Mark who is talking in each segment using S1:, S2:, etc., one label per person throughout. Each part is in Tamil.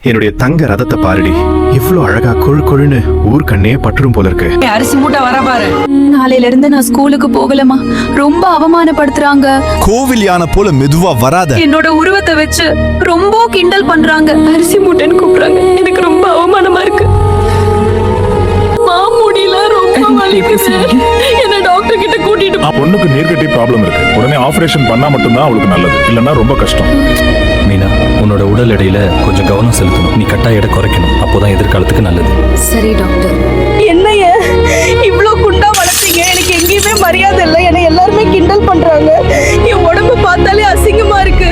S1: என்னுடைய தங்க ரதத்தை பாருடி, இவ்வளவு அழகா கொழு கொழுன்னு ஊர் கண்ணே பற்றும் போல இருக்கு.
S2: அரிசி மூட்டை வர பாரு.
S3: நாளையில இருந்து நான் ஸ்கூலுக்கு போகலமா, ரொம்ப அவமானப்படுத்துறாங்க.
S4: கோவில் யானை போல மெதுவா வராத.
S3: என்னோட உருவத்தை வச்சு ரொம்ப கிண்டல் பண்றாங்க. அரிசி மூட்டைன்னு கூப்பிடுறாங்க. எனக்கு ரொம்ப அவமானமா இருக்கு. மாமுடியில ரொம்ப வலிக்குது. என்ன டாக்டர் கிட்ட கூட்டிட்டு போ.
S5: பொண்ணுக்கு நீர்க்கட்டி ப்ராப்ளம் இருக்கு. உடனே ஆபரேஷன் பண்ணா மட்டும்தான் அவளுக்கு நல்லது, இல்லன்னா ரொம்ப கஷ்டம்.
S6: மீனா, உன்னோட உடல் எடையில கொஞ்சம் கவனம் செலுத்தணும். நீ கட்டாய எடை குறைக்கணும். அப்போதான் எதிர்காலத்துக்கு நல்லது.
S3: சரி டாக்டர். என்னைய இவ்ளோ குண்டா வளர்த்தீங்க, எனக்கு எங்கேயுமே மரியாதை இல்லை. என்னை எல்லாருமே கிண்டல் பண்றாங்க. என் உடம்பு பார்த்தாலே அசிங்கமா இருக்கு.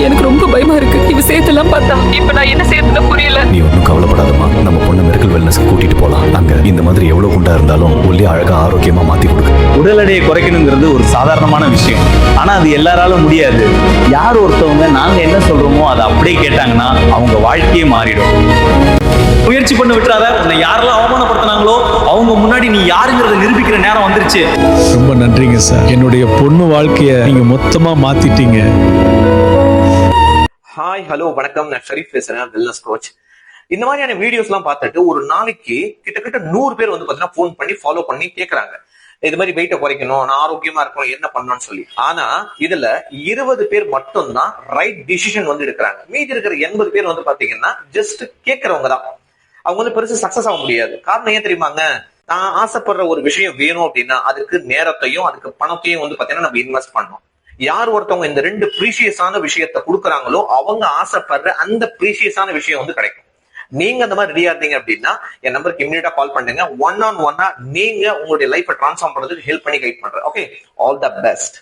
S3: எனக்கு ரொம்ப பயமா இருக்கு. இவ சேர்த்தெல்லாம் பார்த்தா இப்ப நான் என்ன சேர்த்துல புரியல.
S6: நீ ஒன்றும் கவலைப்படாதம்மா. நம்ம பொண்ணு மெடிக்கல் வெல்னஸ் கூட்டிட்டு போலாம். அங்க இந்த மாதிரி எவ்வளவு குண்டா இருந்தாலும் ஒல்லி அழகா ஆரோக்கியமா மாத்தி கொடுக்கு.
S7: உடல் எடையை குறைக்கணுங்கிறது ஒரு சாதாரணமான விஷயம். ஆனா அது எல்லாராலும் முடியாது. யார் ஒருத்தவங்க நாங்க என்ன சொல்றோமோ அதை அப்படியே கேட்டாங்கன்னா அவங்க வாழ்க்கையே மாறிடும். முயற்சி பண்ண விட்டுறாத. உன்னை யாரெல்லாம் அவமானப்படுத்தினாங்களோ அவங்க முன்னாடி நீ யாருங்கிறத நிரூபிக்கிற நேரம் வந்துருச்சு.
S8: ரொம்ப நன்றிங்க சார். என்னுடைய பொண்ணு வாழ்க்கைய நீங்க மொத்தமா மாத்திட்டீங்க.
S9: ஹாய், ஹலோ, வணக்கம். நான் ஷரீஃப் பேசுறேன், வெல்னஸ் கோச். இந்த மாதிரியான வீடியோஸ் எல்லாம் பார்த்துட்டு ஒரு நாளைக்கு கிட்டத்தட்ட 100 பேர் வந்து பாத்தீங்கன்னா போன் பண்ணி ஃபாலோ பண்ணி கேக்குறாங்க. இது மாதிரி வெயிட்டை குறைக்கணும், நான் ஆரோக்கியமா இருக்கணும், என்ன பண்ணணும்னு சொல்லி. ஆனா இதுல 20 பேர் மட்டும் தான் ரைட் டிசிஷன் வந்து எடுக்கிறாங்க. மீதி இருக்கிற 80 பேர் வந்து பாத்தீங்கன்னா ஜஸ்ட் கேட்கறவங்க தான். அவங்க வந்து பெருசு சக்சஸ் ஆக முடியாது. காரணம் ஏன் தெரியுமாங்க? நான் ஆசைப்படுற ஒரு விஷயம் வேணும் அப்படின்னா அதுக்கு நேரத்தையும் அதுக்கு பணத்தையும் வந்து பாத்தீங்கன்னா நம்ம இன்வெஸ்ட் பண்ணணும். யார் ஒருத்தவங்க இந்த 2 ப்ரீஷியஸான விஷயத்த கொடுக்குறாங்களோ அவங்க ஆசைப்படுற அந்த ப்ரீஷியஸான விஷயம் வந்து கிடைக்கும். நீங்க அந்த மாதிரி ரெடியா இருந்தீங்க அப்படின்னா என் நம்பருக்கு இமீடியட்டா கால் பண்ணுங்க. 1-on-1 நீங்க உங்களுடைய லைஃபை டிரான்ஸ்ஃபார்ம் பண்றதுக்கு ஹெல்ப் பண்ணி கைட் பண்றேன். Okay, all the best.